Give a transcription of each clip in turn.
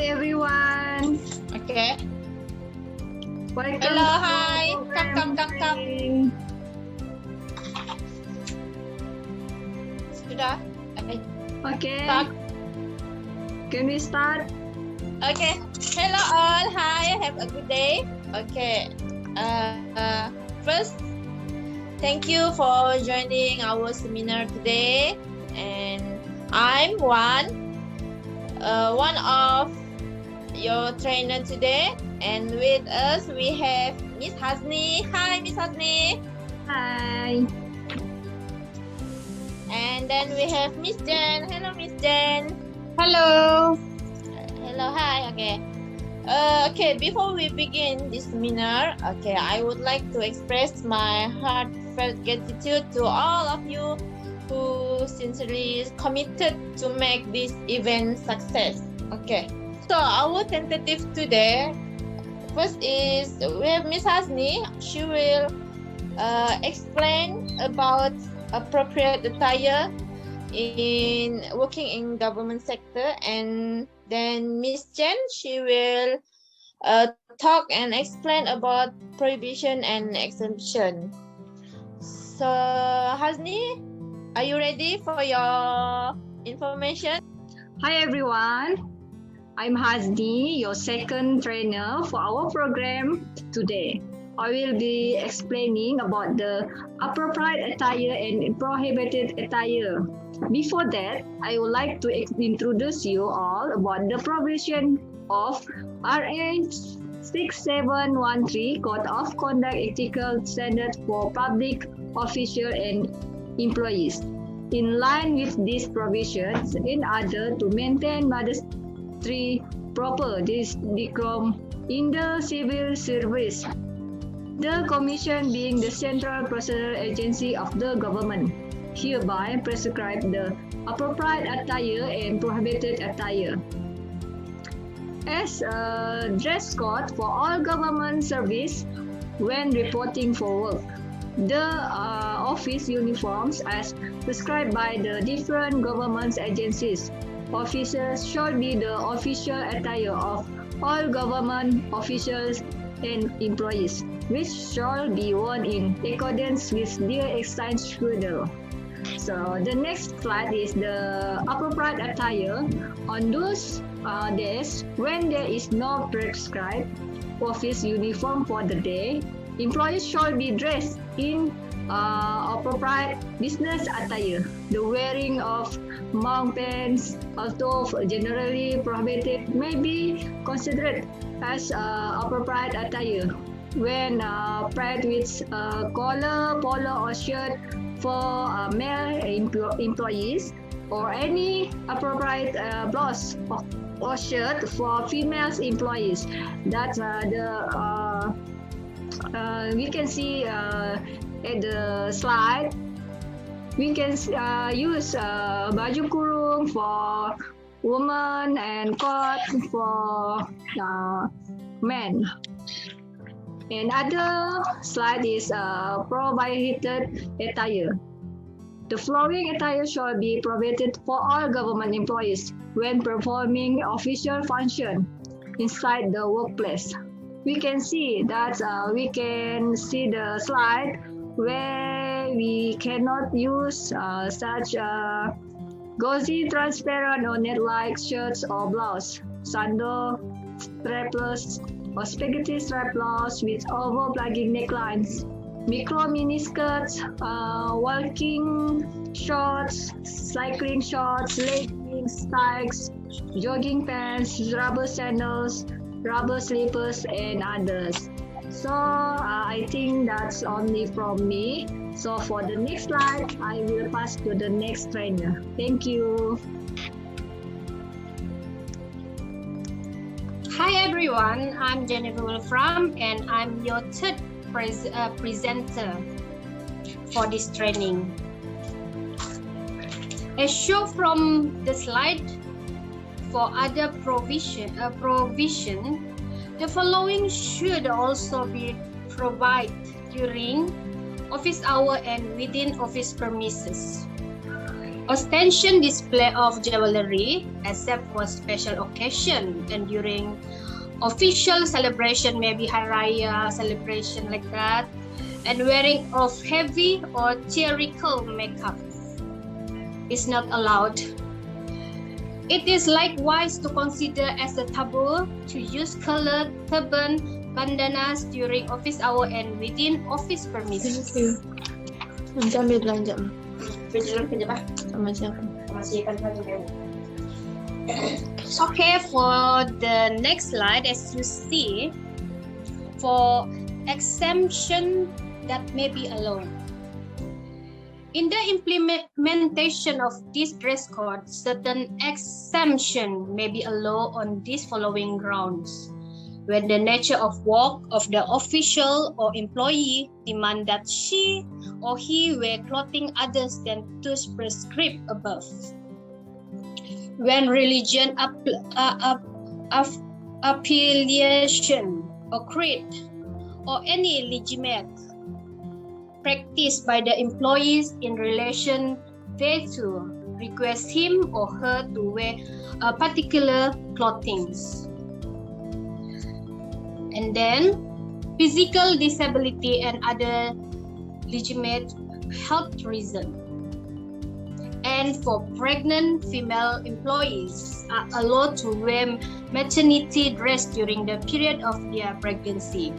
Hi everyone. Okay. Welcome. Hello, to hi. program Come. training. Sudah? Okay. Okay. Start. Can we start? Okay. Hello all. Hi. Have a good day. Okay. First, thank you for joining our seminar today. And I'm one of your trainer today. And with us we have Miss Hasni. Hi, Miss Hasni. Hi. And then we have Miss Jen. Hello, Miss Jen. Hello. Hello, hi. Okay. Okay, before we begin this seminar, okay, I would like to express my heartfelt gratitude to all of you who sincerely committed to make this event success. Okay. So our tentative today, first is we have Miss Hasni. She will explain about appropriate attire in working in government sector, and then Miss Jen, she will talk and explain about prohibition and exemption. So Hasni, are you ready for your information? Hi everyone. I'm Hasni, your second trainer for our program today. I will be explaining about the appropriate attire and prohibited attire. Before that, I would like to introduce you all about the provision of HRM549 Code of Conduct Ethical Standard for Public Officials and Employees. In line with these provisions, in order to maintain modesty, proper decorum in the civil service, the Commission, being the central personnel agency of the government, hereby prescribe the appropriate attire and prohibited attire. As a dress code for all government service when reporting for work, the office uniforms as prescribed by the different government agencies. Officers shall be the official attire of all government officials and employees, which shall be worn in accordance with their assigned schedule. So the next slide is the appropriate attire. On those days when there is no prescribed office uniform for the day, employees shall be dressed in appropriate business attire. The wearing of mount pants, although generally prohibited, may be considered as appropriate attire when paired with collar, polo, or shirt for male employees, or any appropriate blouse or shirt for female employees. That's we can see at the slide. We can use baju kurung for women and coat for men. And other slide is prohibited attire. The following attire shall be prohibited for all government employees when performing official function inside the workplace. We can see that the slide where we cannot use such gauzy, transparent, or net-like shirts or blouse, sandal, strapless, or spaghetti strap blouse with over-plugging necklines, micro mini skirts, walking shorts, cycling shorts, leggings, tights, jogging pants, rubber sandals, rubber slippers, and others. So I think that's only from me. So for the next slide, I will pass to the next trainer. Thank you. Hi everyone, I'm Jennifer Wolfram and I'm your third presenter for this training. As shown from the slide, for other provision, the following should also be provided during office hour and within office premises. ostentation display of jewelry, except for special occasion and during official celebration, maybe Hari Raya celebration like that, and wearing of heavy or theatrical makeup is not allowed. It is likewise to consider as a taboo to use colored turban, bandanas during office hour and within office premises. Nanti ambil belanja. Okay, for the next slide, as you see, for exemption that may be allowed. In the implementation of this dress code, certain exemption may be allowed on these following grounds. When the nature of work of the official or employee demand that she or he wear clothing others than those prescribed above. When religion affiliation or creed or any legitimate practice by the employees in relation thereto request him or her to wear a particular clothing. And then physical disability and other legitimate health reason. And for pregnant female employees are allowed to wear maternity dress during the period of their pregnancy.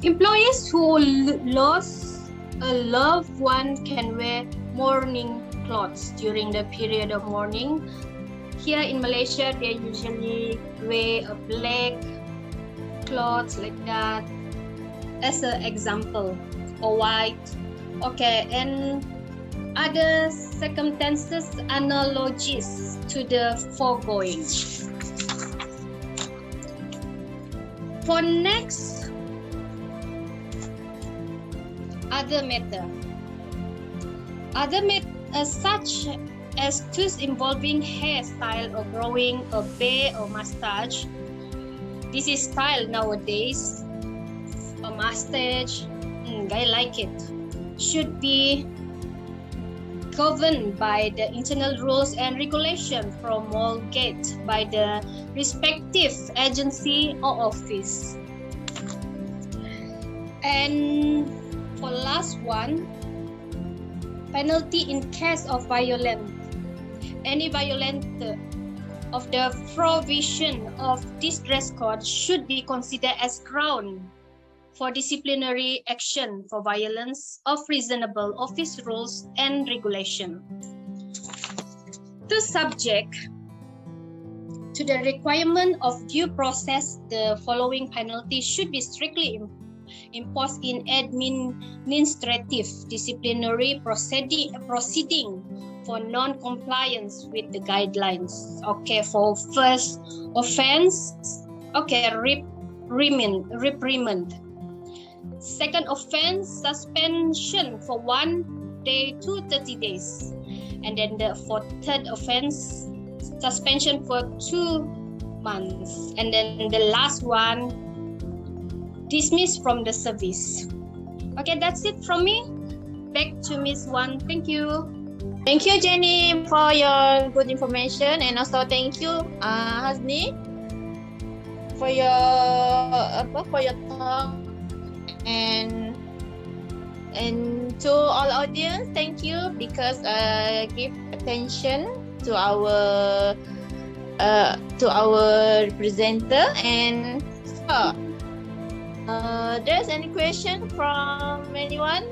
Employees who lost a loved one can wear mourning clothes during the period of mourning. Here in Malaysia, they usually wear a black clothes like that as an example, or white. Okay, and other circumstances analogies to the foregoing. For next, other matter. Other matter such as those involving hairstyle or growing a beard or mustache. This is style nowadays. A mustache, I like it. Should be governed by the internal rules and regulations promulgated by the respective agency or office. And for last one, penalty in case of violence. Any violence of the provision of this dress code should be considered as ground for disciplinary action for violence of reasonable office rules and regulation. To subject to the requirement of due process, the following penalty should be strictly imposed in administrative disciplinary proceeding for non-compliance with the guidelines. Okay, for first offense, okay, reprimand. Second offense, suspension for 1 day to 30 days. And then for third offense, suspension for 2 months. And then the last one, dismissed from the service. Okay, that's it from me. Back to Miss Wan. Thank you. Thank you, Jenny, for your good information, and also thank you, Hasni, for your talk, and to all audience, thank you because give attention to our presenter. And so, there's any question from anyone?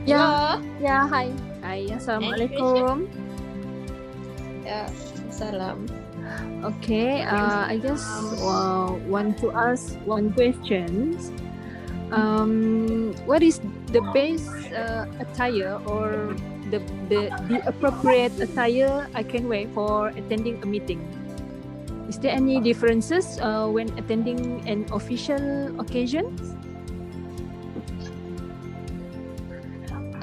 Ya, hi. Assalamualaikum. Ya, salam. Okay, I just want to ask one question. What is the best attire or the appropriate attire I can wear for attending a meeting? Is there any differences when attending an official occasion?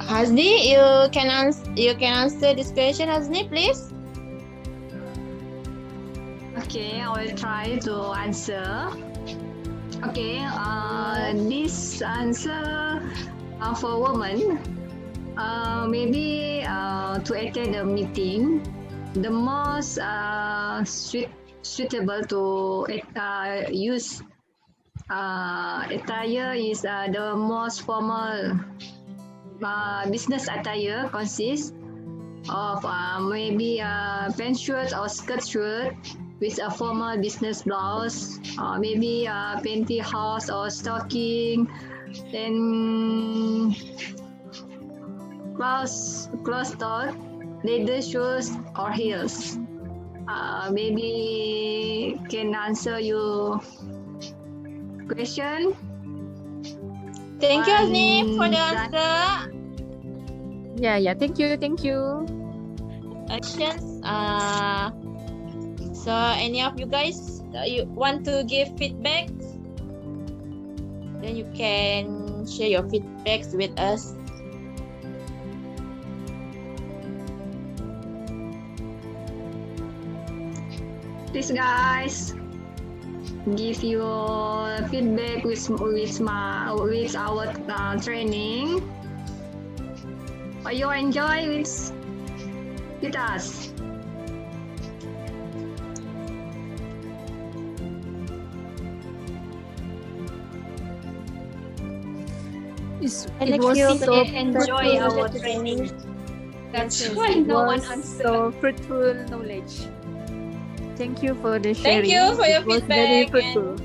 Hasni, you can answer this question, Hasni, please. Okay, I will try to answer. Okay, this answer for women, maybe to attend a meeting, the most suitable to use attire is the most formal business attire consists of maybe a pant shirt or skirt shirt with a formal business blouse, or maybe a pantyhose or stocking, then closed toe, leather shoes or heels. Maybe can answer your question. Thank you, Asni, for the Done. answer. Yeah. Thank you. Questions. So any of you guys you want to give feedback? Then you can share your feedbacks with us. Please, guys, give your feedback with our training. Or you enjoy with us. It was so enjoy fruitful. our training. That's Yes, why it no one was answered. so fruitful knowledge. Thank you for the sharing. Thank you for your It was very feedback. fruitful.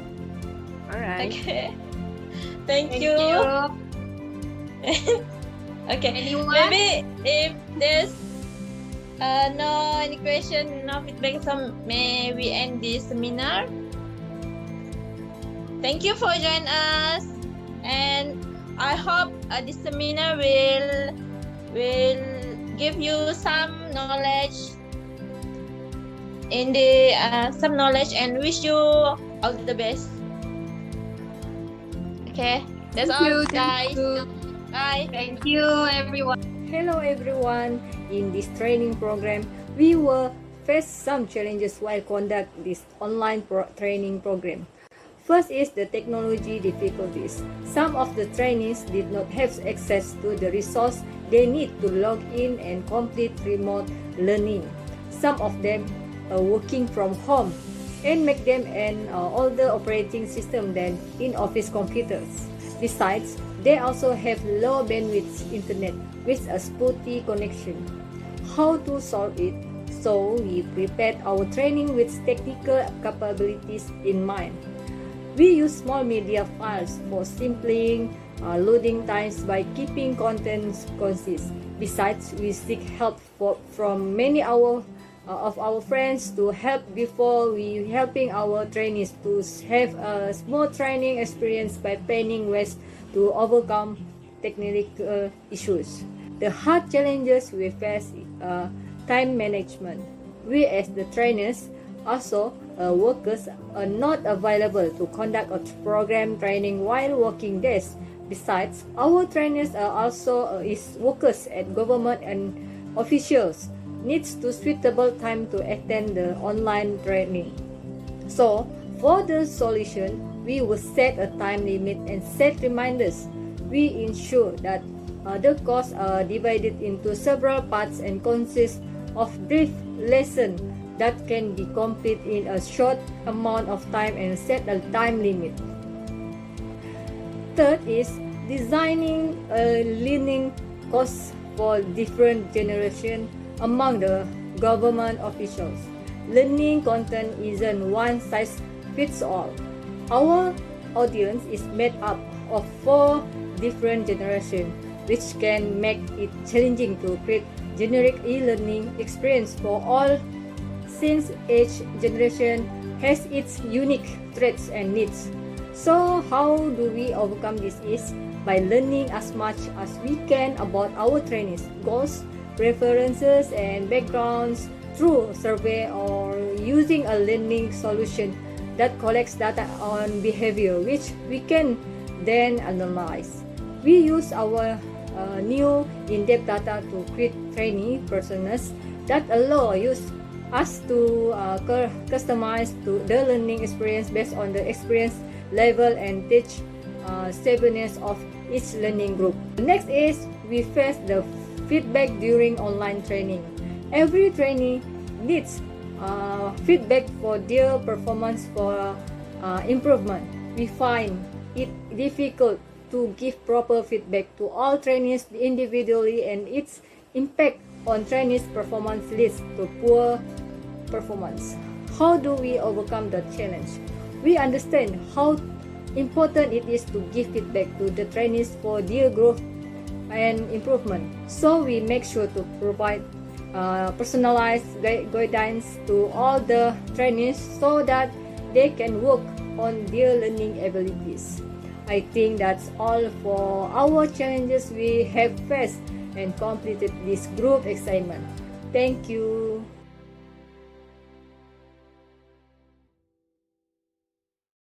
All right. Okay. Thank Thank you. you. Okay. Anyone? Maybe if there's no any question, no feedback, so may we end this seminar. Thank you for joining us, and I hope this seminar will give you some knowledge and wish you all the best. Okay, that's Thank all, you, guys. thank you. Bye. Thank you, everyone. Hello everyone. In this training program, we will face some challenges while conduct this online training program. First is the technology difficulties. Some of the trainees did not have access to the resource they need to log in and complete remote learning. Some of them are working from home and make them an older operating system than in-office computers. Besides, they also have low bandwidth internet with a spotty connection. How to solve it? So we prepared our training with technical capabilities in mind. We use small media files for simpling loading times by keeping contents concise. Besides, we seek help from many of our friends to help before we helping our trainees to have a smooth training experience by planning ways to overcome technical issues. The hard challenges we face time management. We as the trainers also workers are not available to conduct a program training while working days. Besides, our trainers are also is workers at government and officials needs to suitable time to attend the online training. So, for the solution, we will set a time limit and set reminders. We ensure that the course are divided into several parts and consist of brief lessons that can be complete in a short amount of time and set a time limit. Third is designing a learning course for different generations among the government officials. Learning content isn't one size fits all. Our audience is made up of 4 different generations, which can make it challenging to create generic e-learning experience for all, since each generation has its unique traits and needs. So how do we overcome this? Is by learning as much as we can about our trainees' goals, preferences and backgrounds through survey or using a learning solution that collects data on behavior, which we can then analyze. We use our new in-depth data to create trainee personas that allow us to customize to the learning experience based on the experience level and teach savviness of each learning group. Next is we face the feedback during online training. Every trainee needs feedback for their performance for improvement. We find it difficult to give proper feedback to all trainees individually, and its impact on trainees' performance leads to poor performance. How do we overcome the challenge? We understand how important it is to give feedback to the trainees for their growth and improvement. So we make sure to provide personalized guidance to all the trainees so that they can work on their learning abilities. I think that's all for our challenges we have faced and completed this group assignment. Thank you.